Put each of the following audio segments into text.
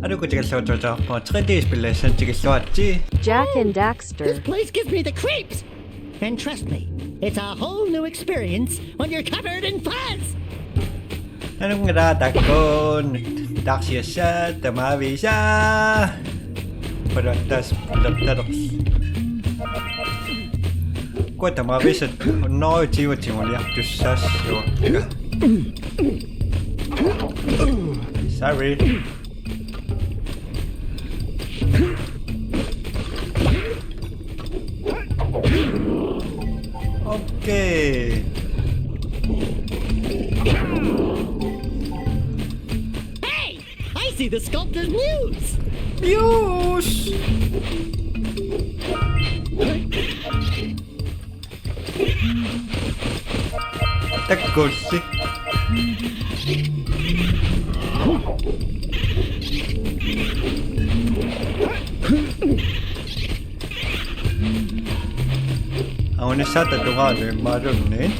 하루고 지겠어 뭐 3D 스플래션 지겠어 왔지? Jack and Daxter. This place gives me the creeps! And trust me, it's a whole new experience when you're covered in fuzz! Anong ratakon? Daxter siya, tamawi siya! Paratas, Kau tamawi siya, no, jiwa liak tusas, Sorry. Okay. Hey! I see the sculptor's muse! Muse! Takosi. Ako na sa tatungan eh, maroon eh.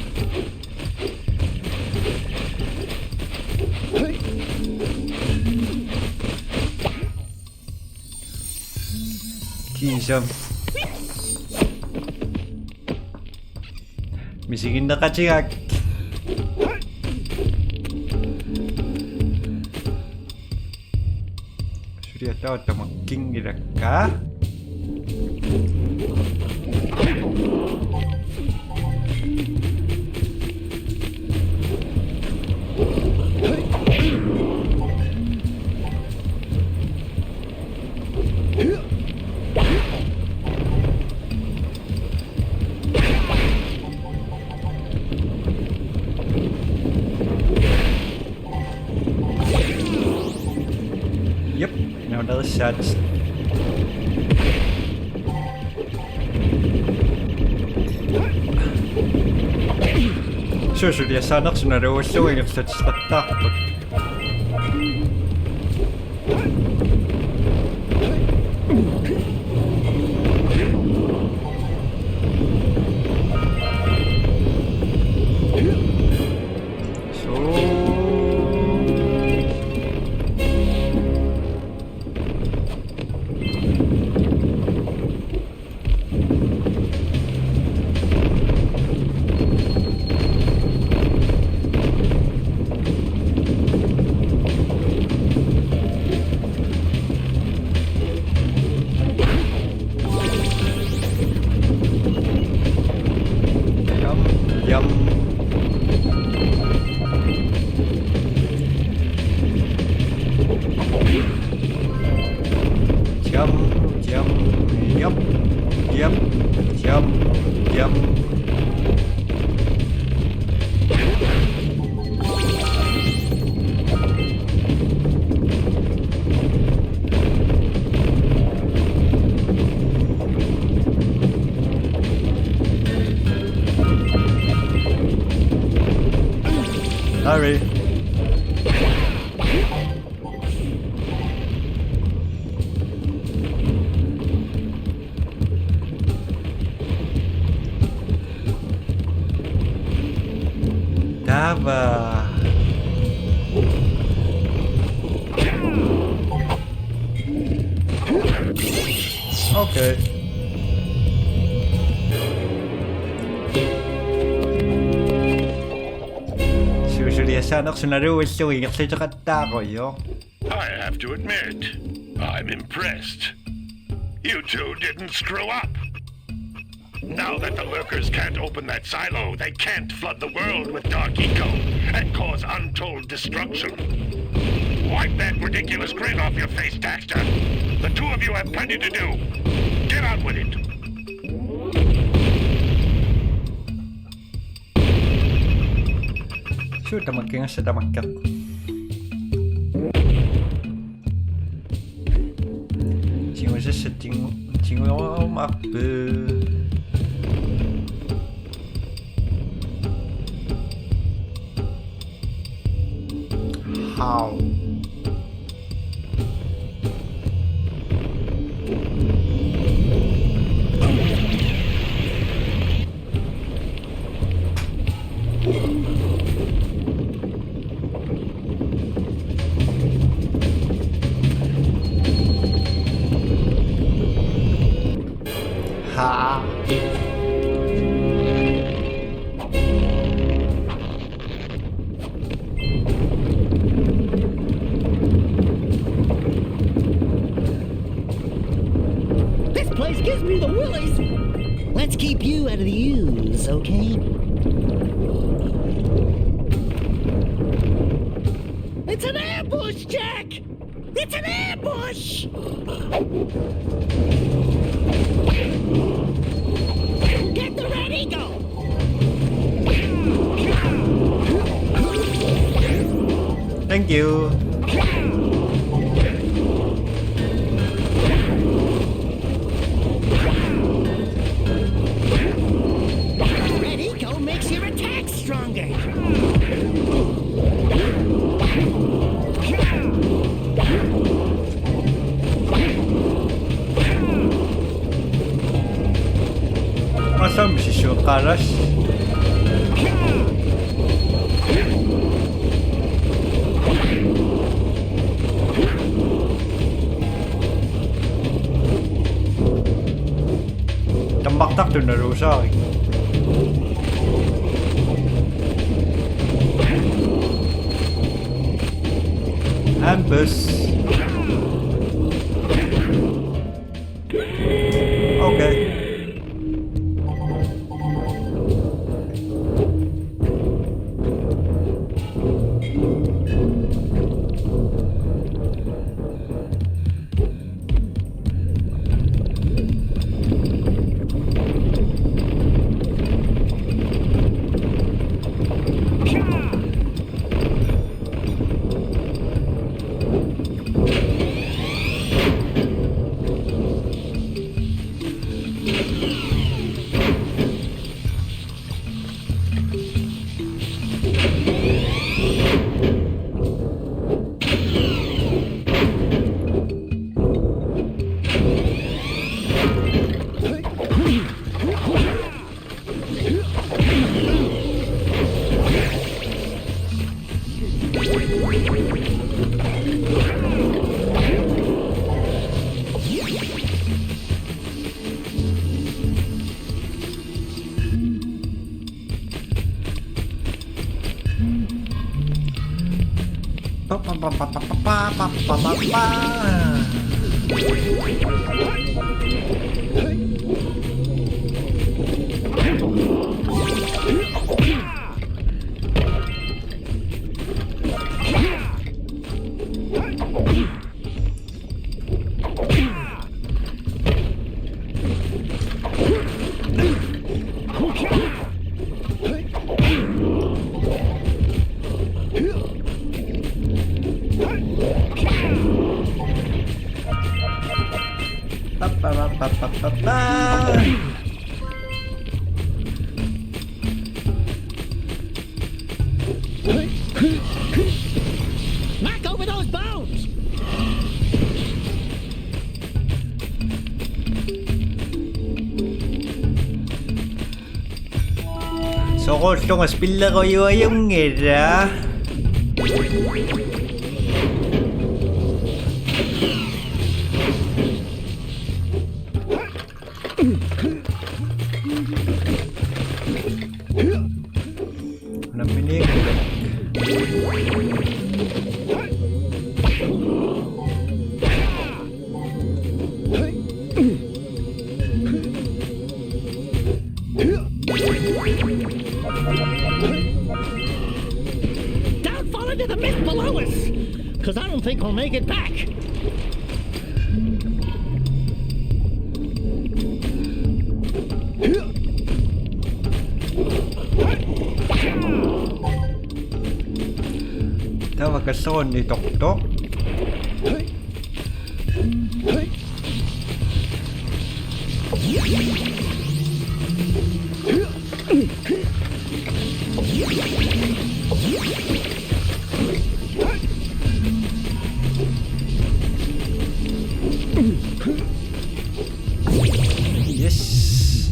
Kisam. Misigin na katsingak. Surya tahu tak making girak ka? Yep, now another shot. Sure, я санах сценарий сегодня, кстати, так вот. Sorry. Dava. Okay. I have to admit, I'm impressed. You two didn't screw up. Now that the lurkers can't open that silo, they can't flood the world with dark eco and cause untold destruction. Wipe that ridiculous grin off your face, Daxter. The two of you have plenty to do. Get on with it. Sure, tamakin nga siya, tamakin. 지금 세팅 지금 마크 how Ha. This place gives me the willies. Let's keep you out of the ooze, okay? It's an ambush, Jack! It's an ambush! Get the red eagle! Thank you. Red eagle makes your attack stronger. Masa mesti shoot karas. Tembak tak tu narusak. Ambush. Okay. Knock over those bones! Så kort de spiller ju ungar. Nampinig. Don't fall into the mist below us! Because I don't think we'll make it back. Tawa ka son ni Tok-Tok. Yes.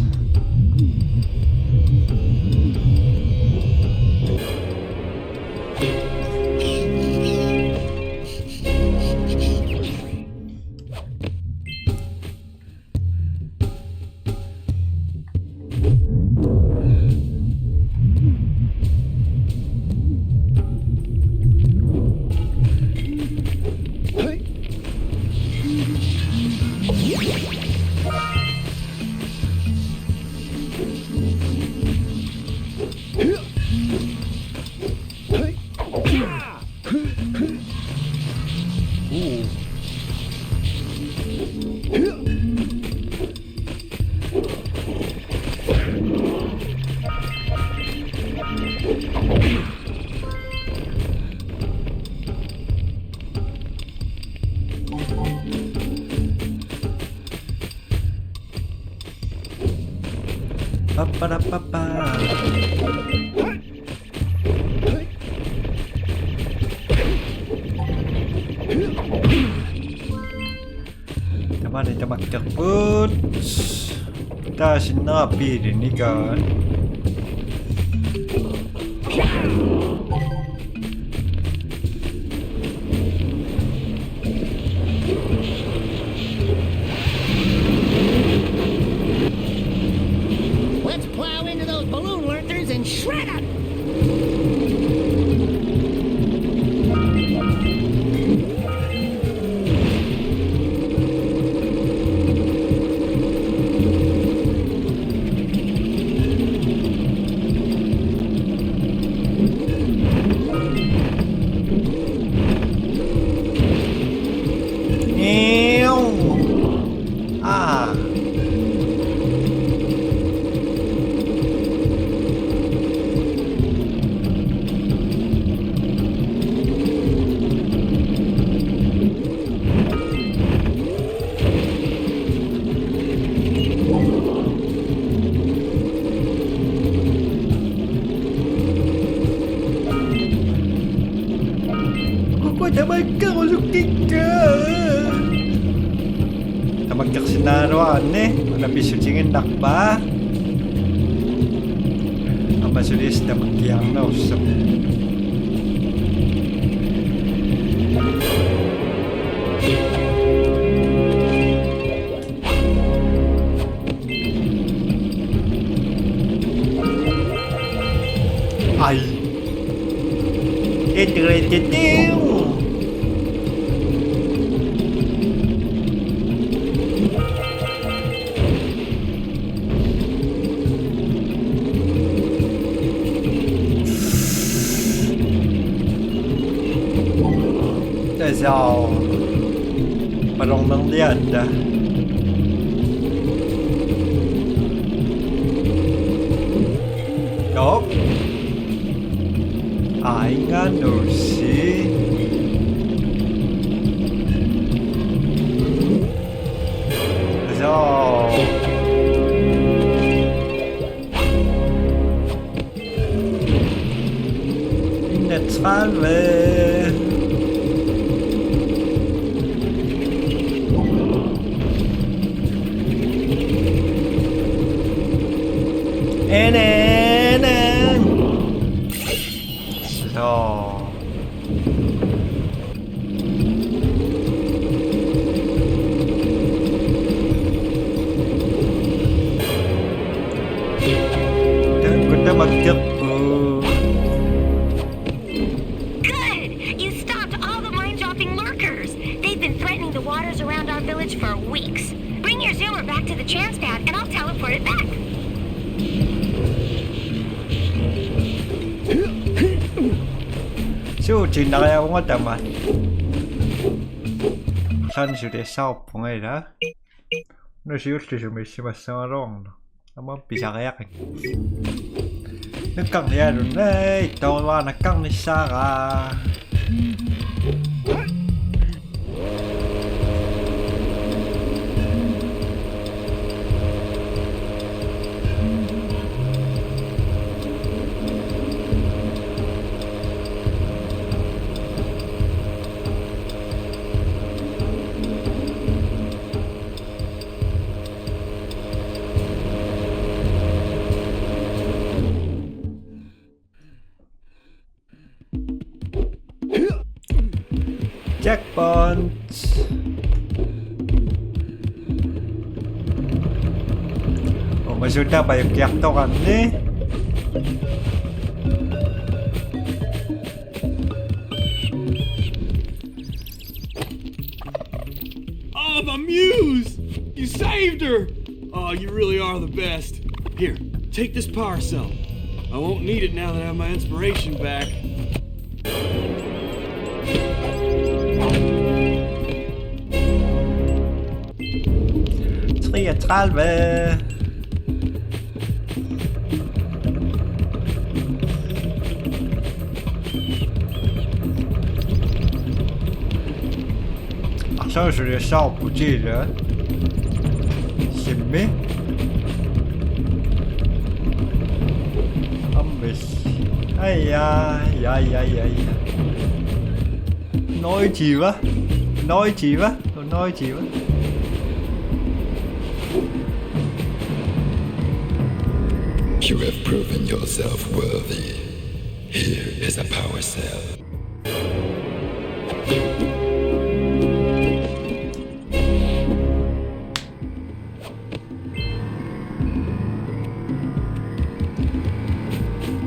Pa pa pa pa. Tämä ei tämä kerputs. Taas naapiirin ikään. Let's plow into those balloon lurkers and shred them! Pissutingin nakba ang masulis na magkiyang na usap ay integrated sao mà rong nâng điện đã đó ai ngăn đồ xí sao internet về Chuyện đó em không có tầm mà 산실에 사업 봉해라 너 시우스 좀 있으면 상하롱 한번 비자가야 nước 해야 되네 tôi là nó căng đi xa à checkpoint. Sudah banyak yang tahu kan nih. Oh, my muse! You saved her! Oh, you really are the best. Here, take this power cell. I won't need it now that I have my inspiration back. Tralve.好像是个少不记人，行呗。Ai da, dạ. Nói gì quá. You have proven yourself worthy. Here is a power cell.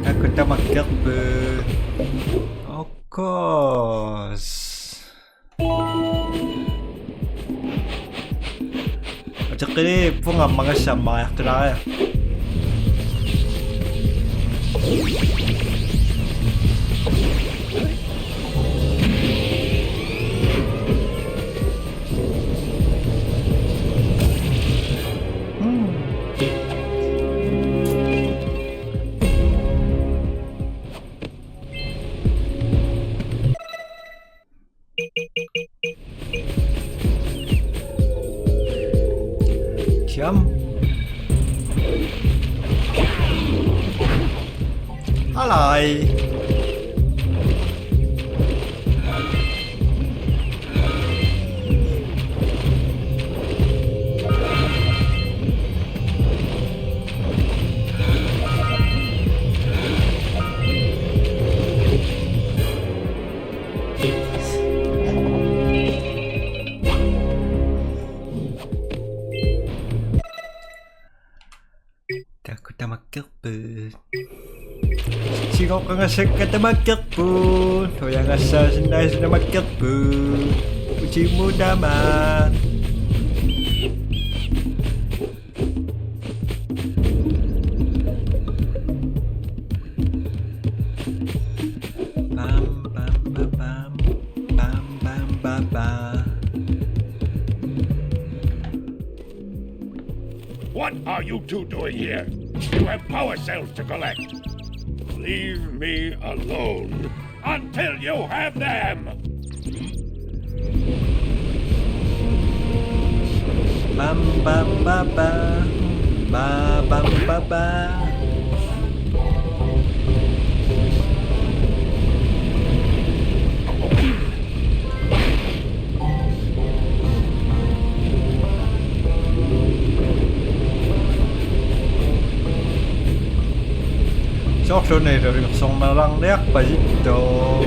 Aku tak makan apa. Of course. 어차피 뽕 안 막았어 막 그래. Chấm. Alright. Takut tak makan apa. Singok ka nga sa katamakak po. Kaya nga sa sinay sa namakak po. Uci mo naman. Bam bam bam bam. Bam bam bam bam. What are you two doing here? You have power cells to collect. Leave me alone until you have them. Bam bam bam bam. Ba bam bam bam. Chót chỗ này rồi xong mà lăn đét bị đồ.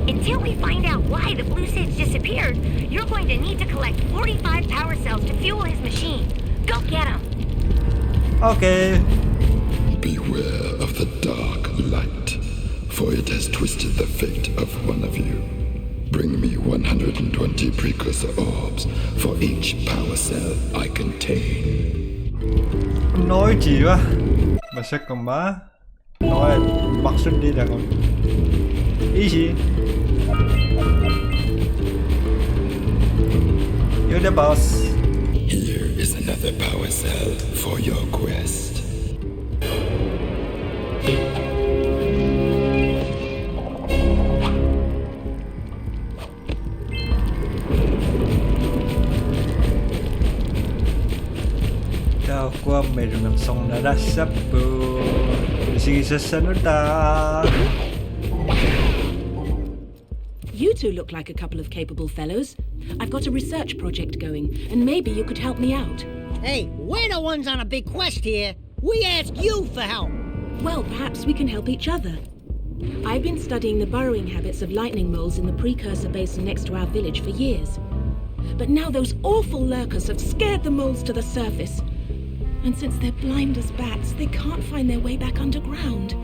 Until we find out why the blue sage disappeared, you're going to need to collect 45 power cells to fuel his machine. Go get them. Okay. Beware of the dark light, for it has twisted the fate of one of you. Bring me 120 precursor orbs for each power cell I contain. Nói gì quá. Mà sao còn má. Nói bắt sinh đi đàn ông. Easy. You're the boss. Here is another power cell for your quest. Tao qua mày rồi làm xong đã sắp bù. Sige sa nó ta. You two look like a couple of capable fellows. I've got a research project going, and maybe you could help me out. Hey, we're the ones on a big quest here. We ask you for help. Well, perhaps we can help each other. I've been studying the burrowing habits of lightning moles in the Precursor basin next to our village for years. But now those awful lurkers have scared the moles to the surface. And since they're blind as bats, they can't find their way back underground.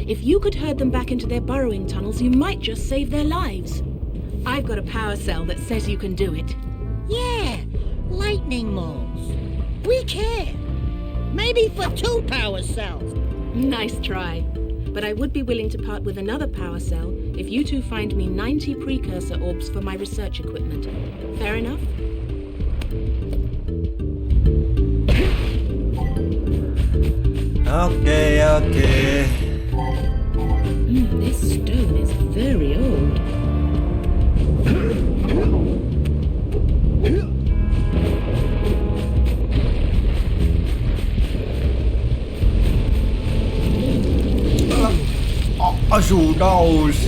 If you could herd them back into their burrowing tunnels, you might just save their lives. I've got a power cell that says you can do it. Yeah, lightning moles. We care. Maybe for 2 power cells. Nice try. but I would be willing to part with another power cell if you two find me 90 precursor orbs for my research equipment. Fair enough? Okay. This stone is very old. Who knows?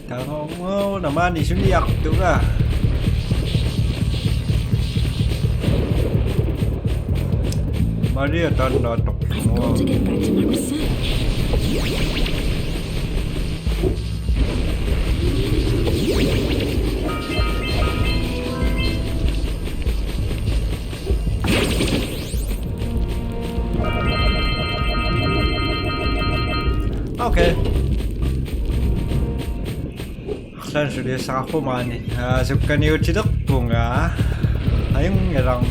Tahu naman isuliak tu lah. Mari tanda tok. I've got to get back to my research. Okay. Aksan sudah sa ako man. Sukan niyo chidok bunga. Ayong ngarang.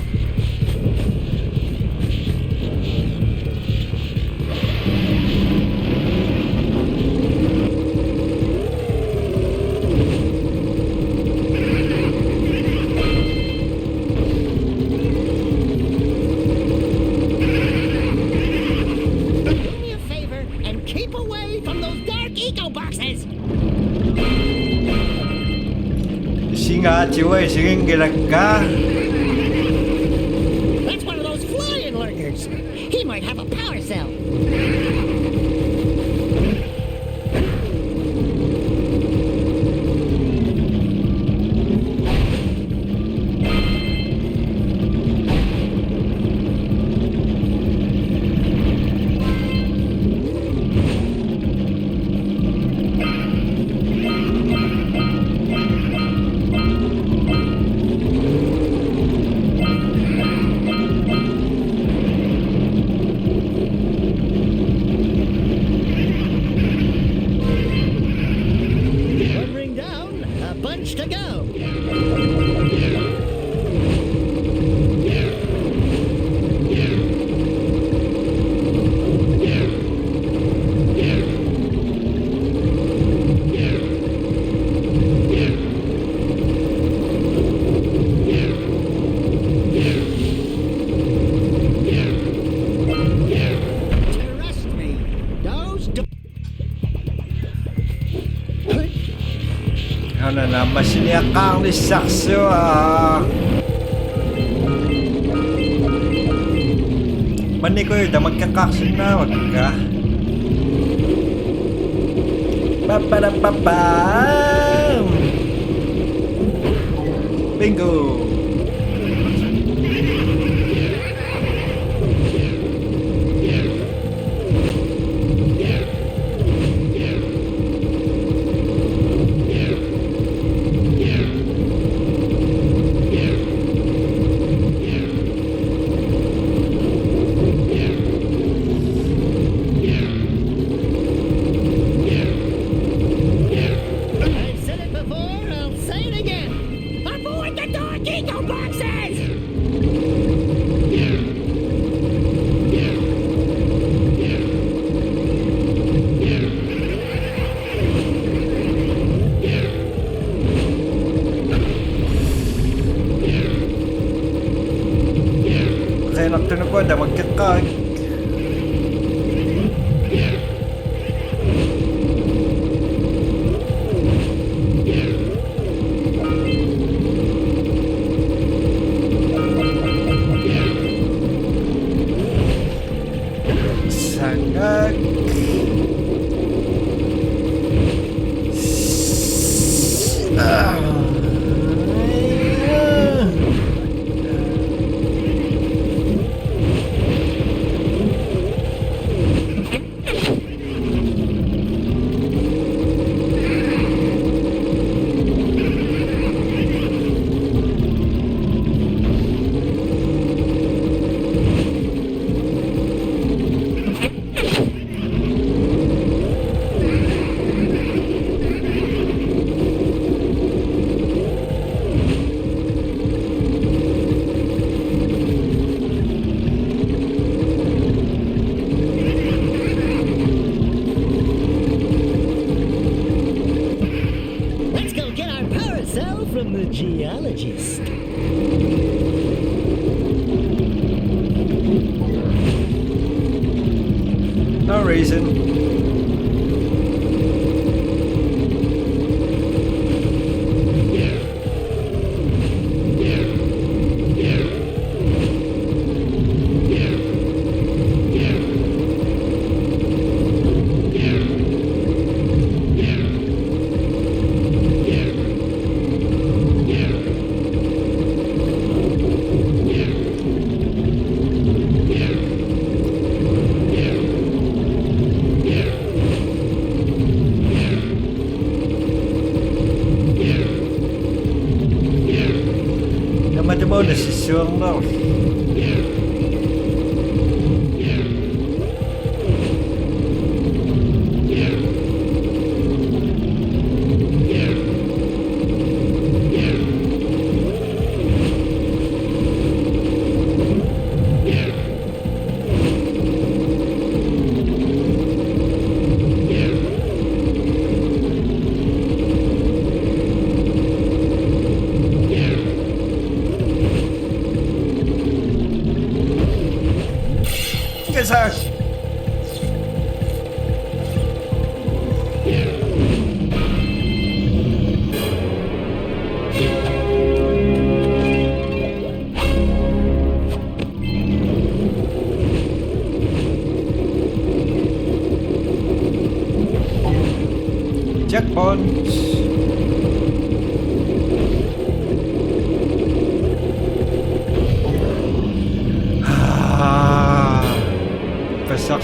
That's one of those flying lurkers. He might have a power cell. Ano na, masiniyakang lisakso Mani ko yun, magkakaksin na, wag ka. Papadapapam! Bingo! Enak na ko, ada magkakag. Sangat. from the geologist. No reason. Macam mana desisyon tau. Sir. Checkpoints.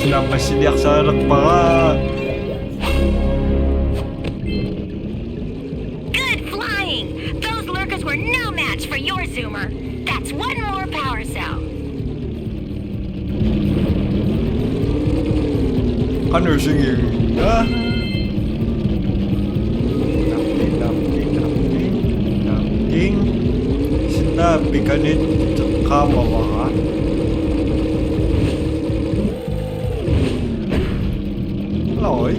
Sedang bersedia sana para. Good flying! Those lurkers were no match for your zoomer. That's one more power cell. Ha늘 singing. Nothing. Sinabi ka nito kamawa. Lỗi.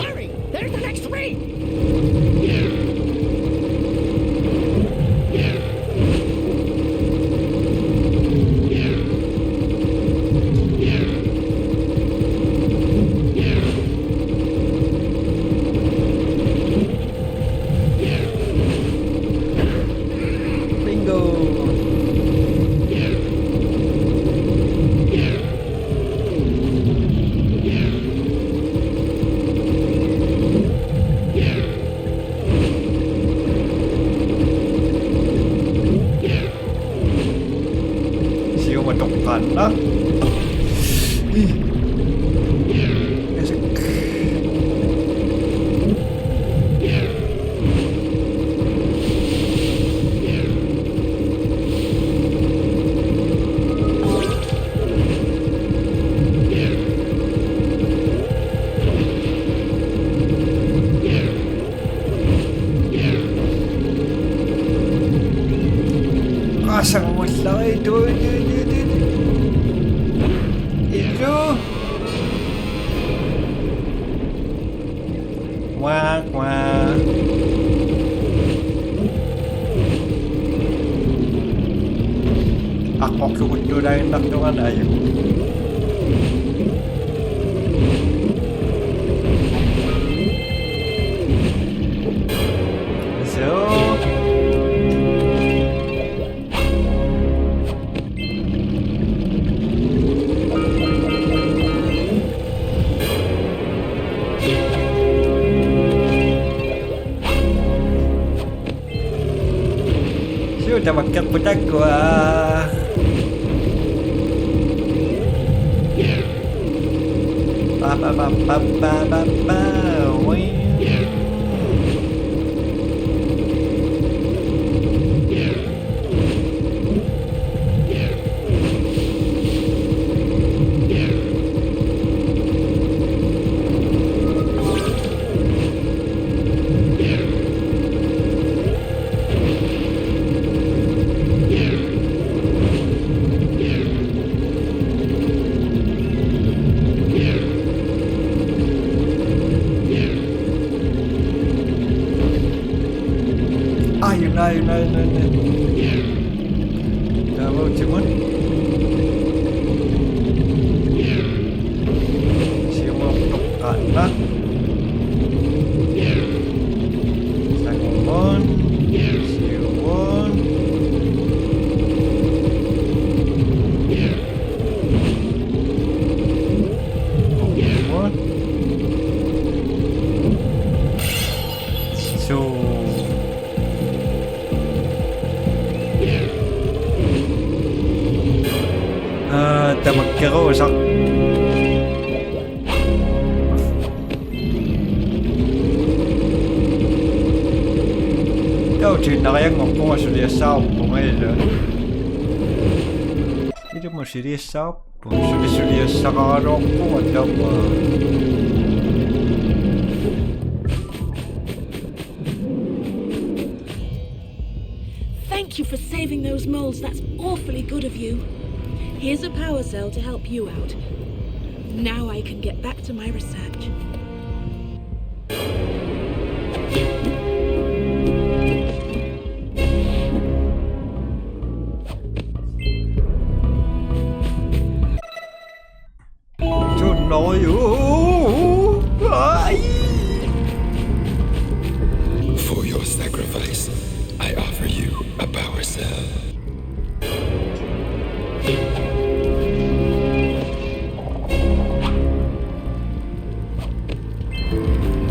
Hurry! There's the next ring! Bingo. Đó. Asang wala ito. Quack quack. Ako kung dahil naktungan ayo. So sudah makan pedak gua. đây cảm ơn chị Minh siêu một tục cảnh đó sang một siêu một تمكنوا شق câu chuyện nào em ngọc có một sự địa sau của ngay rồi itu một sự địa sau một sự địa sau đó có một đâu mà Thank you for saving those moles. That's awfully good of you. Here's a power cell to help you out. Now I can get back to my research. Chút nói For your sacrifice, I offer you a power cell.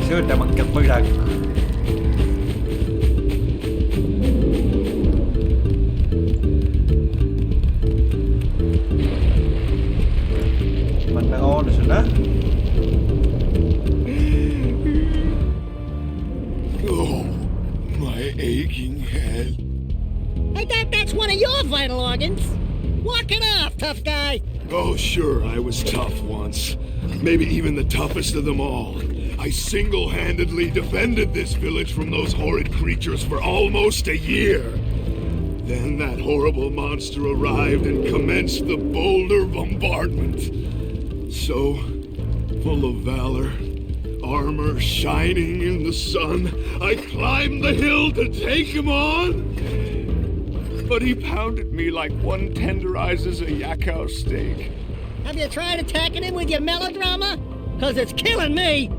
Sudah makin berat. Mình đang on rồi đó. Oh, my aching head. I thought that's one of your vital organs. Walk it off, tough guy. Oh, sure, I was tough once. Maybe even the toughest of them all. I single-handedly defended this village from those horrid creatures for almost a year. Then that horrible monster arrived and commenced the boulder bombardment. So, full of valor, armor shining in the sun, I climbed the hill to take him on. But he pounded me like one tenderizes a yakao steak. Have you tried attacking him with your melodrama? 'Cause it's killing me.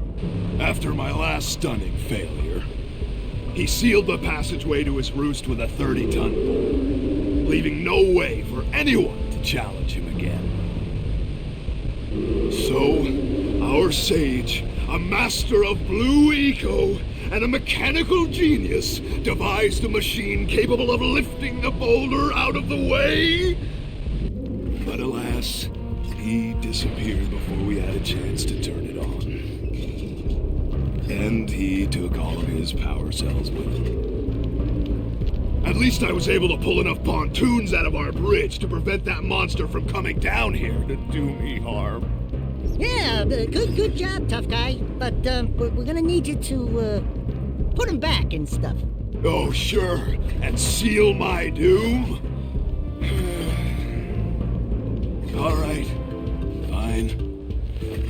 After my last stunning failure, he sealed the passageway to his roost with a 30-ton bolt, leaving no way for anyone to challenge him again. So, our sage, a master of blue eco and a mechanical genius, devised a machine capable of lifting the boulder out of the way. But alas, he disappeared before we had a chance to turn it on. And he took all of his power cells with him. At least I was able to pull enough pontoons out of our bridge to prevent that monster from coming down here to do me harm. Yeah, good job, tough guy. But we're gonna need you to put him back and stuff. Oh, sure, and seal my doom? All right, fine.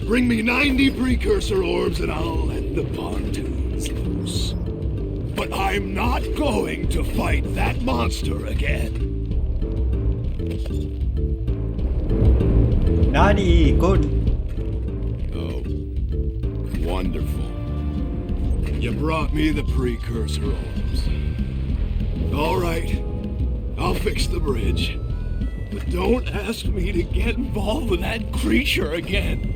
Bring me 90 precursor orbs and I'll let the pontoons loose. But I'm not going to fight that monster again. Nani, good. Oh, wonderful. You brought me the precursor orbs. All right, I'll fix the bridge. But don't ask me to get involved with that creature again.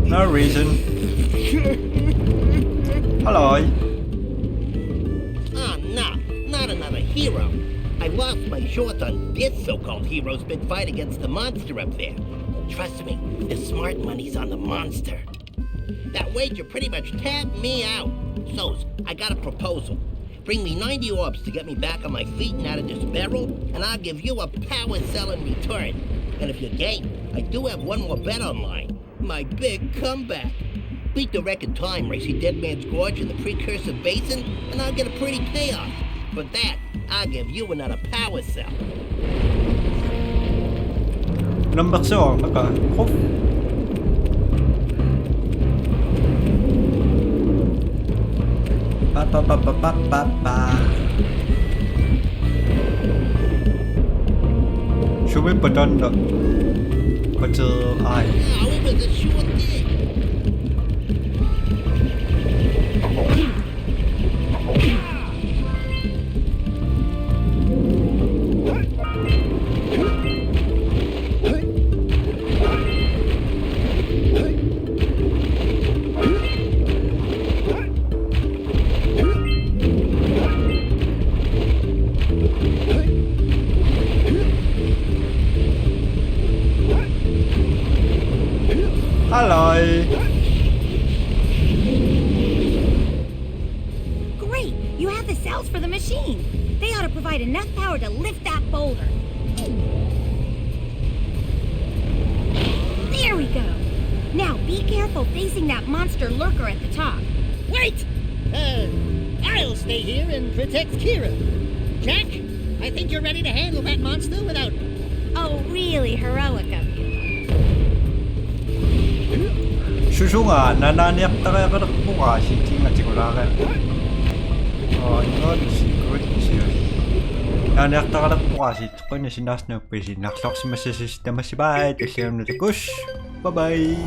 No reason. Hello. Oh, no, not another hero. I lost my short on this so-called hero's big fight against the monster up there. Trust me, the smart money's on the monster. That wager pretty much tapped me out. So, I got a proposal. Bring me 90 orbs to get me back on my feet and out of this barrel, and I'll give you a power cell in return. And if you're game, I do have one more bet online. My big comeback. beat the record time racing Dead Man's Gorge in the Precursor Basin, and I'll get a pretty payoff. For that, I'll give you another power cell. Number 2 така хоп. Па. Should we put on the eye? Now, it was a sure thing. Hello. Great! You have the cells for the machine. They ought to provide enough power to lift that boulder. There we go. Now be careful facing that monster lurker at the top. Wait! I'll stay here and protect Kira. Jack, I think you're ready to handle that monster without me. Oh, really heroic of you. 슈슈가 나나니압다가 그렇고가 시팅가 찍으라가 이건 시그릿이요 나니압다가 그렇고가 시트거니 시나스는 빼시 낙석시마시시스테마시바이 대시험을 듣고시 바이바이